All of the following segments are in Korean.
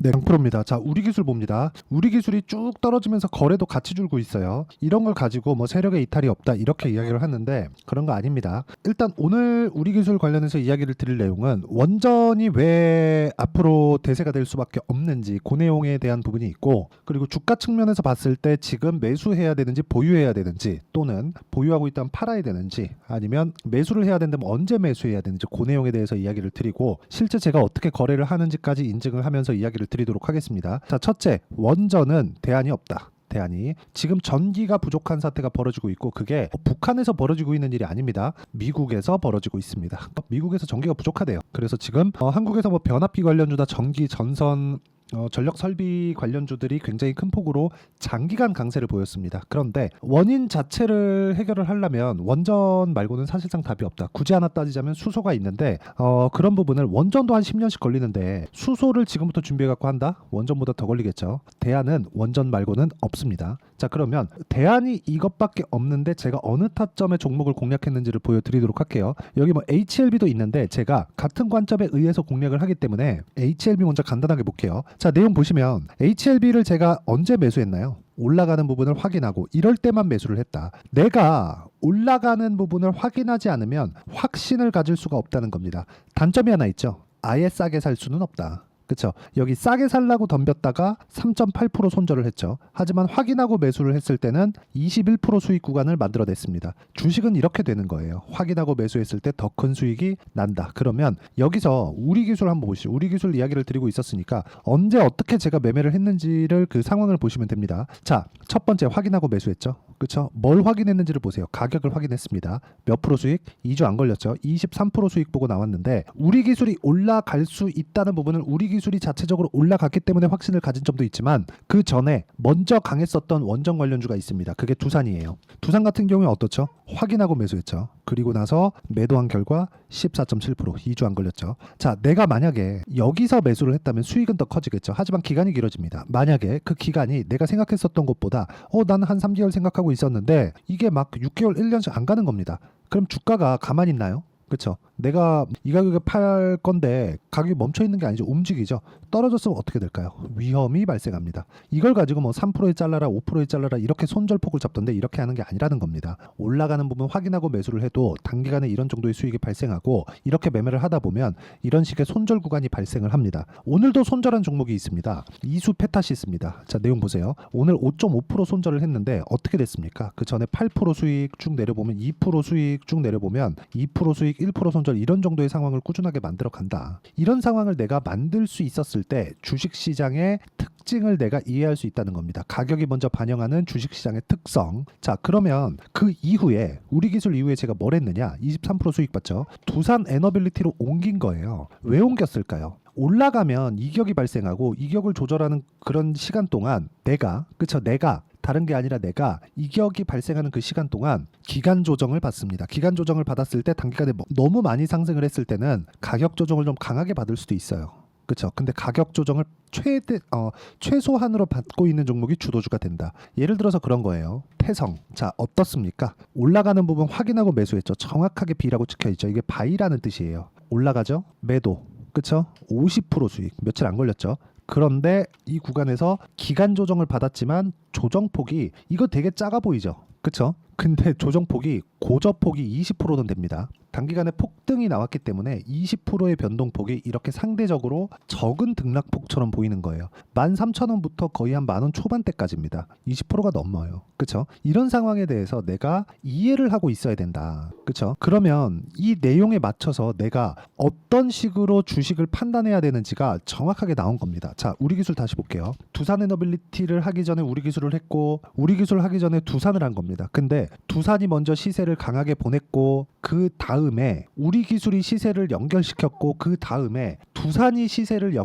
네, 강프로입니다. 자, 우리 기술 봅니다. 우리 기술이 쭉 떨어지면서 거래도 같이 줄고 있어요. 이런 걸 가지고 뭐 세력의 이탈이 없다 이렇게 이야기를 하는데 그런 거 아닙니다. 일단 오늘 우리 기술 관련해서 이야기를 드릴 내용은 원전이 왜 앞으로 대세가 될 수밖에 없는지 그 내용에 대한 부분이 있고, 그리고 주가 측면에서 봤을 때 지금 매수해야 되는지 보유해야 되는지, 또는 보유하고 있다면 팔아야 되는지, 아니면 매수를 해야 된다면 언제 매수해야 되는지 그 내용에 대해서 이야기를 드리고, 실제 제가 어떻게 거래를 하는지까지 인증을 하면서 이야기를 드리도록 하겠습니다. 자, 첫째, 원전은 대안이 없다. 대안이 지금 전기가 부족한 사태가 벌어지고 있고, 그게 북한에서 벌어지고 있는 일이 아닙니다. 미국에서 벌어지고 있습니다. 미국에서 전기가 부족하대요. 그래서 지금 한국에서 뭐 변압기 관련주다, 전기 전선 전력 설비 관련주들이 굉장히 큰 폭으로 장기간 강세를 보였습니다. 그런데 원인 자체를 해결을 하려면 원전 말고는 사실상 답이 없다. 굳이 하나 따지자면 수소가 있는데 그런 부분을, 원전도 한 10년씩 걸리는데 수소를 지금부터 준비해 갖고 한다? 원전보다 더 걸리겠죠. 대안은 원전 말고는 없습니다. 자, 그러면 대안이 이것밖에 없는데 제가 어느 타점의 종목을 공략했는지를 보여드리도록 할게요. 여기 뭐 HLB도 있는데 제가 같은 관점에 의해서 공략을 하기 때문에 HLB 먼저 간단하게 볼게요. 자, 내용 보시면 HLB를 제가 언제 매수했나요? 올라가는 부분을 확인하고 이럴 때만 매수를 했다. 내가 올라가는 부분을 확인하지 않으면 확신을 가질 수가 없다는 겁니다. 단점이 하나 있죠. 아예 싸게 살 수는 없다. 그렇죠. 여기 싸게 살라고 덤볐다가 3.8% 손절을 했죠. 하지만 확인하고 매수를 했을 때는 21% 수익 구간을 만들어냈습니다. 주식은 이렇게 되는 거예요. 확인하고 매수했을 때 더 큰 수익이 난다. 그러면 여기서 우리 기술 한번 보시죠. 우리 기술 이야기를 드리고 있었으니까 언제 어떻게 제가 매매를 했는지를 그 상황을 보시면 됩니다. 자, 첫 번째 확인하고 매수했죠. 그렇죠. 뭘 확인했는지를 보세요. 가격을 확인했습니다. 몇 프로 수익? 2주 안 걸렸죠. 23% 수익 보고 나왔는데, 우리 기술이 올라갈 수 있다는 부분은 우리 기술이 자체적으로 올라갔기 때문에 확신을 가진 점도 있지만, 그 전에 먼저 강했었던 원전 관련주가 있습니다. 그게 두산이에요. 두산 같은 경우에 어떻죠? 확인하고 매수했죠. 그리고 나서 매도한 결과 14.7%, 2주 안 걸렸죠. 자, 내가 만약에 여기서 매수를 했다면 수익은 더 커지겠죠. 하지만 기간이 길어집니다. 만약에 그 기간이 내가 생각했었던 것보다 나는 한 3개월 생각하고 있었는데 이게 막 6개월, 1년씩 안 가는 겁니다. 그럼 주가가 가만히 있나요? 그렇죠. 내가 이 가격에 팔 건데 가격이 멈춰 있는 게 아니죠. 움직이죠. 떨어졌으면 어떻게 될까요? 위험이 발생합니다. 이걸 가지고 뭐 3%에 잘라라, 5%에 잘라라 이렇게 손절폭을 잡던데 이렇게 하는 게 아니라는 겁니다. 올라가는 부분 확인하고 매수를 해도 단기간에 이런 정도의 수익이 발생하고, 이렇게 매매를 하다 보면 이런 식의 손절 구간이 발생을 합니다. 오늘도 손절한 종목이 있습니다. 이수 페타시스입니다. 자, 내용 보세요. 오늘 5.5% 손절을 했는데 어떻게 됐습니까? 그 전에 8% 수익 쭉 내려보면, 2% 수익 쭉 내려보면 2% 수익, 1% 손절, 이런 정도의 상황을 꾸준하게 만들어 간다. 이런 상황을 내가 만들 수 있었을 때 주식시장의 특징을 내가 이해할 수 있다는 겁니다. 가격이 먼저 반영하는 주식시장의 특성. 자, 그러면 그 이후에 우리 기술 이후에 제가 뭘 했느냐? 23% 수익 봤죠? 두산 에너빌리티로 옮긴 거예요. 왜 옮겼을까요? 올라가면 이격이 발생하고, 이격을 조절하는 그런 시간 동안 내가 다른 게 아니라 내가 이격이 발생하는 그 시간 동안 기간 조정을 받습니다. 기간 조정을 받았을 때 단기간에 너무 많이 상승을 했을 때는 가격 조정을 좀 강하게 받을 수도 있어요. 그렇죠. 근데 가격 조정을 최소한으로 받고 있는 종목이 주도주가 된다. 예를 들어서 그런 거예요. 태성. 자, 어떻습니까? 올라가는 부분 확인하고 매수했죠. 정확하게 B라고 찍혀 있죠. 이게 바이라는 뜻이에요. 올라가죠. 매도. 그렇죠. 50% 수익. 며칠 안 걸렸죠. 그런데 이 구간에서 기간 조정을 받았지만 조정폭이 이거 되게 작아 보이죠. 그쵸? 근데 조정폭이 고저폭이 20%는 됩니다. 단기간에 폭등이 나왔기 때문에 20%의 변동폭이 이렇게 상대적으로 적은 등락폭처럼 보이는 거예요. 13,000원부터 거의 한 10,000원 초반대까지입니다. 20%가 넘어요. 그쵸? 이런 상황에 대해서 내가 이해를 하고 있어야 된다. 그쵸? 그러면 이 내용에 맞춰서 내가 어떤 식으로 주식을 판단해야 되는지가 정확하게 나온 겁니다. 자, 우리 기술 다시 볼게요. 두산 에너빌리티를 하기 전에 우리 기술을 했고, 우리 기술을 하기 전에 두산을 한 겁니다. 근데 두산이 먼저 시세를 강하게 보냈고, 그 다음에 우리 기술이 시세를 연결시켰고, 그 다음에 두산이 시세를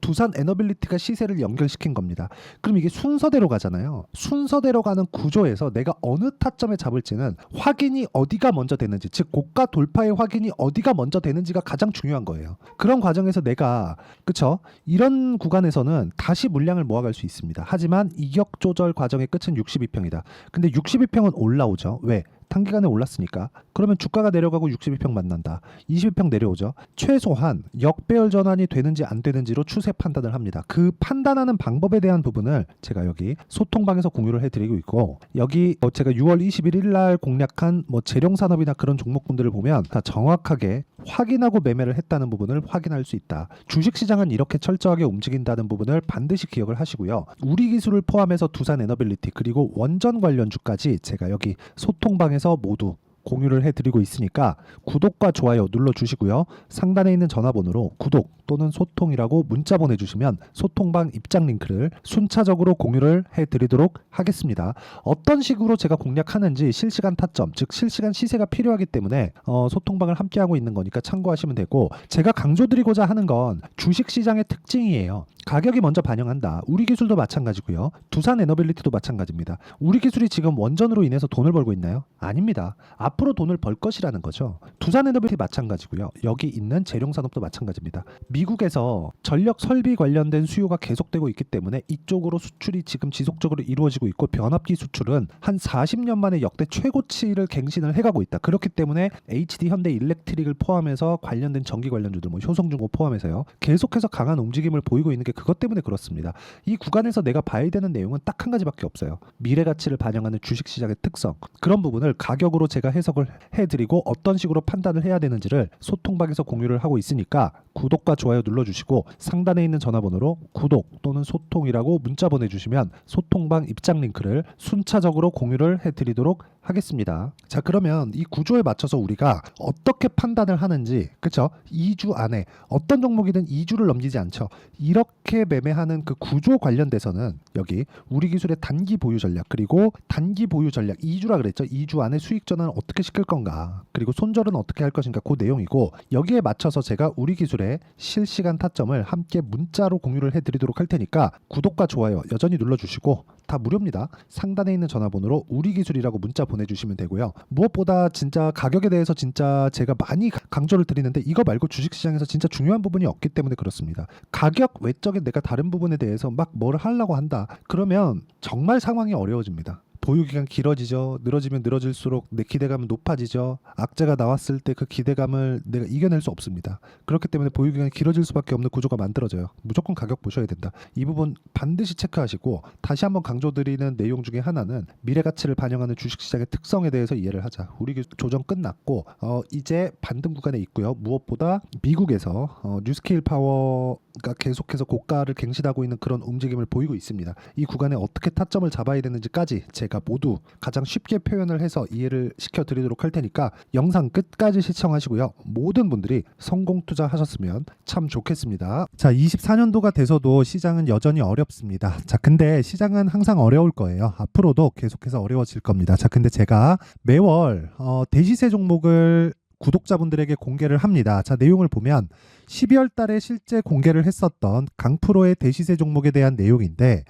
두산 에너빌리티가 시세를 연결시킨 겁니다. 그럼 이게 순서대로 가잖아요. 순서대로 가는 구조에서 내가 어느 타점에 잡을지는 확인이 어디가 먼저 되는지, 즉 고가 돌파의 확인이 어디가 먼저 되는지가 가장 중요한 거예요. 그런 과정에서 내가, 그쵸? 이런 구간에서는 다시 물량을 모아갈 수 있습니다. 하지만 이격 조절 과정의 끝은 62평이다. 근데 62평은 올라오죠. 왜? 단기간에 올랐으니까. 그러면 주가가 내려가고 62평 만난다. 22평 내려오죠. 최소한 역배열 전환이 되는지 안 되는지로 추세 판단을 합니다. 그 판단하는 방법에 대한 부분을 제가 여기 소통방에서 공유를 해드리고 있고, 여기 제가 6월 21일 날 공략한 재룡산업이나 그런 종목군들을 보면 다 정확하게 확인하고 매매를 했다는 부분을 확인할 수 있다. 주식시장은 이렇게 철저하게 움직인다는 부분을 반드시 기억을 하시고요. 우리 기술을 포함해서 두산 에너빌리티 그리고 원전 관련주까지 제가 여기 소통방에서 모두 공유를 해드리고 있으니까 구독과 좋아요 눌러주시고요. 상단에 있는 전화번호로 구독 또는 소통이라고 문자 보내주시면 소통방 입장 링크를 순차적으로 공유를 해드리도록 하겠습니다. 어떤 식으로 제가 공략하는지 실시간 타점, 즉 실시간 시세가 필요하기 때문에 소통방을 함께하고 있는 거니까 참고하시면 되고, 제가 강조드리고자 하는 건 주식시장의 특징이에요. 가격이 먼저 반영한다. 우리 기술도 마찬가지고요. 두산 에너빌리티도 마찬가지입니다. 우리 기술이 지금 원전으로 인해서 돈을 벌고 있나요? 아닙니다. 앞으로 돈을 벌 것이라는 거죠. 두산 에너빌리티 마찬가지고요. 여기 있는 재룡산업도 마찬가지입니다. 미국에서 전력 설비 관련된 수요가 계속되고 있기 때문에 이쪽으로 수출이 지금 지속적으로 이루어지고 있고, 변압기 수출은 한 40년 만에 역대 최고치를 갱신을 해가고 있다. 그렇기 때문에 HD 현대 일렉트릭을 포함해서 관련된 전기 관련주들, 효성중고 포함해서요, 계속해서 강한 움직임을 보이고 있는 게 그것 때문에 그렇습니다. 이 구간에서 내가 봐야 되는 내용은 딱 한 가지밖에 없어요. 미래 가치를 반영하는 주식시장의 특성, 그런 부분을 가격으로 제가 해석을 해드리고 어떤 식으로 판단을 해야 되는지를 소통방에서 공유를 하고 있으니까 구독과 좋아요 눌러주시고 상단에 있는 전화번호로 구독 또는 소통이라고 문자 보내주시면 소통방 입장 링크를 순차적으로 공유를 해드리도록 하겠습니다. 자, 그러면 이 구조에 맞춰서 우리가 어떻게 판단을 하는지, 그쵸? 2주 안에 어떤 종목이든 2주를 넘기지 않죠. 이렇게 매매하는 그 구조 관련돼서는 여기 우리 기술의 단기 보유 전략, 그리고 단기 보유 전략 2주라 그랬죠. 2주 안에 수익 전환을 어떻게 시킬 건가, 그리고 손절은 어떻게 할 것인가, 그 내용이고, 여기에 맞춰서 제가 우리 기술의 실시간 타점을 함께 문자로 공유를 해드리도록 할 테니까 구독과 좋아요 여전히 눌러주시고, 다 무료입니다. 상단에 있는 전화번호로 우리 기술이라고 문자 보내주시면 되고요. 무엇보다 진짜 가격에 대해서 진짜 제가 많이 강조를 드리는데, 이거 말고 주식시장에서 진짜 중요한 부분이 없기 때문에 그렇습니다. 가격 외적인 내가 다른 부분에 대해서 막 뭘 하려고 한다 그러면 정말 상황이 어려워집니다. 보유기간 길어지죠. 늘어지면 늘어질수록 내 기대감은 높아지죠. 악재가 나왔을 때 그 기대감을 내가 이겨낼 수 없습니다. 그렇기 때문에 보유기간이 길어질 수밖에 없는 구조가 만들어져요. 무조건 가격 보셔야 된다. 이 부분 반드시 체크하시고, 다시 한번 강조드리는 내용 중에 하나는 미래가치를 반영하는 주식시장의 특성에 대해서 이해를 하자. 우리 조정 끝났고 이제 반등 구간에 있고요. 무엇보다 미국에서 뉴스케일 파워가 계속해서 고가를 갱신하고 있는 그런 움직임을 보이고 있습니다. 이 구간에 어떻게 타점을 잡아야 되는지까지 제가 모두 가장 쉽게 표현을 해서 이해를 시켜드리도록 할 테니까 영상 끝까지 시청하시고요. 모든 분들이 성공 투자하셨으면 참 좋겠습니다. 자, 24년도가 돼서도 시장은 여전히 어렵습니다. 자, 근데 시장은 항상 어려울 거예요. 앞으로도 계속해서 어려워질 겁니다. 자, 근데 제가 매월 대시세 종목을 구독자분들에게 공개를 합니다. 자, 내용을 보면 12월 달에 실제 공개를 했었던 강프로의 대시세 종목에 대한 내용인데,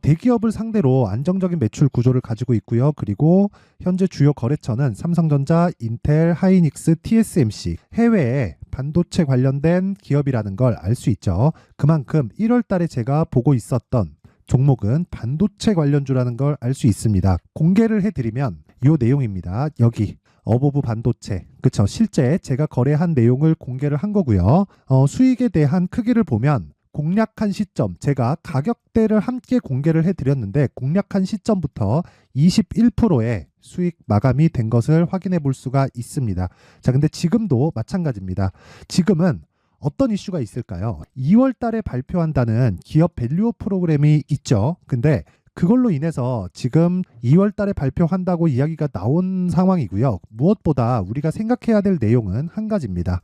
대기업을 상대로 안정적인 매출 구조를 가지고 있고요. 그리고 현재 주요 거래처는 삼성전자, 인텔, 하이닉스, TSMC, 해외에 반도체 관련된 기업이라는 걸 알 수 있죠. 그만큼 1월 달에 제가 보고 있었던 종목은 반도체 관련주라는 걸 알 수 있습니다. 공개를 해드리면 이 내용입니다. 여기 어보브 반도체, 그쵸? 실제 제가 거래한 내용을 공개를 한 거고요. 수익에 대한 크기를 보면 공략한 시점, 제가 가격대를 함께 공개를 해드렸는데 공략한 시점부터 21%의 수익 마감이 된 것을 확인해 볼 수가 있습니다. 자, 근데 지금도 마찬가지입니다. 지금은 어떤 이슈가 있을까요? 2월 달에 발표한다는 기업 밸류업 프로그램이 있죠. 근데 그걸로 인해서 지금 2월 달에 발표한다고 이야기가 나온 상황이고요. 무엇보다 우리가 생각해야 될 내용은 한 가지입니다.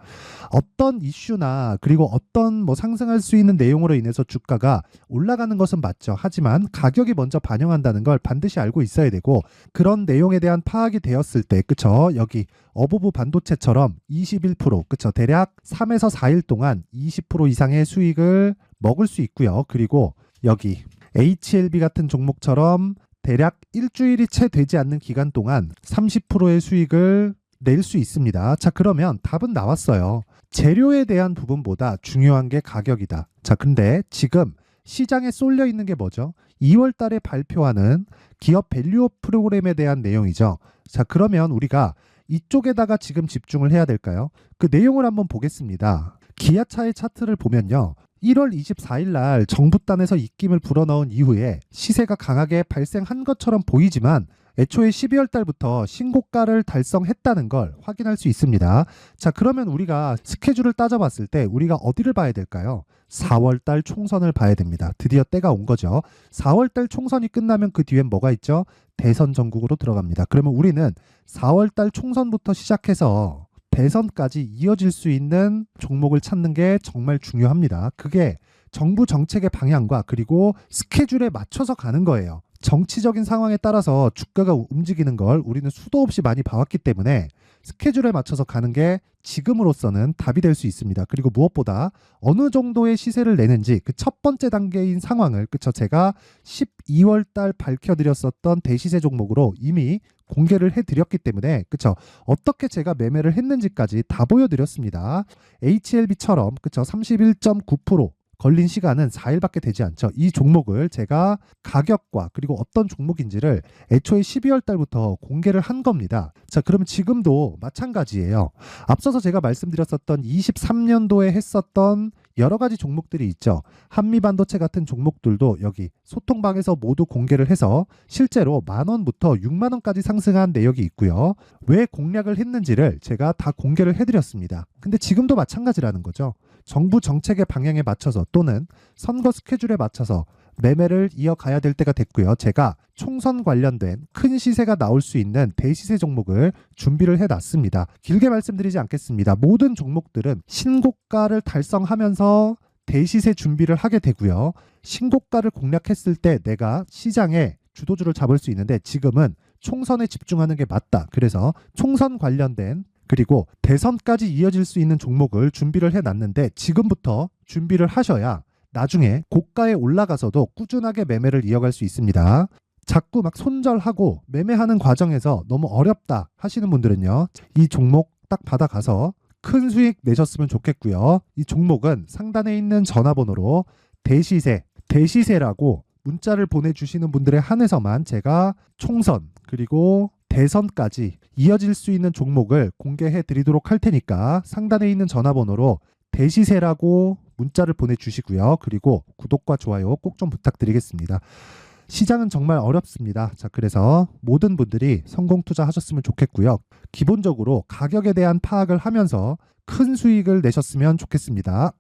어떤 이슈나 그리고 어떤 상승할 수 있는 내용으로 인해서 주가가 올라가는 것은 맞죠. 하지만 가격이 먼저 반영한다는 걸 반드시 알고 있어야 되고, 그런 내용에 대한 파악이 되었을 때, 그쵸? 여기 어보브 반도체처럼 21%, 그쵸? 대략 3에서 4일 동안 20% 이상의 수익을 먹을 수 있고요. 그리고 여기 HLB 같은 종목처럼 대략 일주일이 채 되지 않는 기간 동안 30%의 수익을 낼 수 있습니다. 자, 그러면 답은 나왔어요. 재료에 대한 부분보다 중요한 게 가격이다. 자, 근데 지금 시장에 쏠려 있는 게 뭐죠? 2월 달에 발표하는 기업 밸류업 프로그램에 대한 내용이죠. 자, 그러면 우리가 이쪽에다가 지금 집중을 해야 될까요? 그 내용을 한번 보겠습니다. 기아차의 차트를 보면요. 1월 24일 날 정부단에서 입김을 불어넣은 이후에 시세가 강하게 발생한 것처럼 보이지만 애초에 12월 달부터 신고가를 달성했다는 걸 확인할 수 있습니다. 자, 그러면 우리가 스케줄을 따져봤을 때 우리가 어디를 봐야 될까요? 4월 달 총선을 봐야 됩니다. 드디어 때가 온 거죠. 4월 달 총선이 끝나면 그 뒤엔 뭐가 있죠? 대선 전국으로 들어갑니다. 그러면 우리는 4월 달 총선부터 시작해서 대선까지 이어질 수 있는 종목을 찾는 게 정말 중요합니다. 그게 정부 정책의 방향과 그리고 스케줄에 맞춰서 가는 거예요. 정치적인 상황에 따라서 주가가 움직이는 걸 우리는 수도 없이 많이 봐왔기 때문에 스케줄에 맞춰서 가는 게 지금으로서는 답이 될 수 있습니다. 그리고 무엇보다 어느 정도의 시세를 내는지 그 첫 번째 단계인 상황을 그쵸 제가 12월 달 밝혀드렸었던 대시세 종목으로 이미 공개를 해드렸기 때문에 그쵸 어떻게 제가 매매를 했는지까지 다 보여드렸습니다. HLB처럼 그쵸 31.9% 걸린 시간은 4일밖에 되지 않죠. 이 종목을 제가 가격과 그리고 어떤 종목인지를 애초에 12월 달부터 공개를 한 겁니다. 자, 그러면 지금도 마찬가지예요. 앞서서 제가 말씀드렸었던 23년도에 했었던 여러 가지 종목들이 있죠. 한미반도체 같은 종목들도 여기 소통방에서 모두 공개를 해서 실제로 10,000원부터 60,000원까지 상승한 내역이 있고요. 왜 공략을 했는지를 제가 다 공개를 해드렸습니다. 근데 지금도 마찬가지라는 거죠. 정부 정책의 방향에 맞춰서 또는 선거 스케줄에 맞춰서 매매를 이어가야 될 때가 됐고요. 제가 총선 관련된 큰 시세가 나올 수 있는 대시세 종목을 준비를 해놨습니다. 길게 말씀드리지 않겠습니다. 모든 종목들은 신고가를 달성하면서 대시세 준비를 하게 되고요. 신고가를 공략했을 때 내가 시장에 주도주를 잡을 수 있는데 지금은 총선에 집중하는 게 맞다. 그래서 총선 관련된 그리고 대선까지 이어질 수 있는 종목을 준비를 해놨는데 지금부터 준비를 하셔야 나중에 고가에 올라가서도 꾸준하게 매매를 이어갈 수 있습니다. 자꾸 막 손절하고 매매하는 과정에서 너무 어렵다 하시는 분들은요. 이 종목 딱 받아가서 큰 수익 내셨으면 좋겠고요. 이 종목은 상단에 있는 전화번호로 대시세라고 문자를 보내주시는 분들에 한해서만 제가 총선 그리고 대선까지 이어질 수 있는 종목을 공개해 드리도록 할 테니까 상단에 있는 전화번호로 대시세라고 문자를 보내주시고요. 그리고 구독과 좋아요 꼭 좀 부탁드리겠습니다. 시장은 정말 어렵습니다. 자, 그래서 모든 분들이 성공 투자하셨으면 좋겠고요. 기본적으로 가격에 대한 파악을 하면서 큰 수익을 내셨으면 좋겠습니다.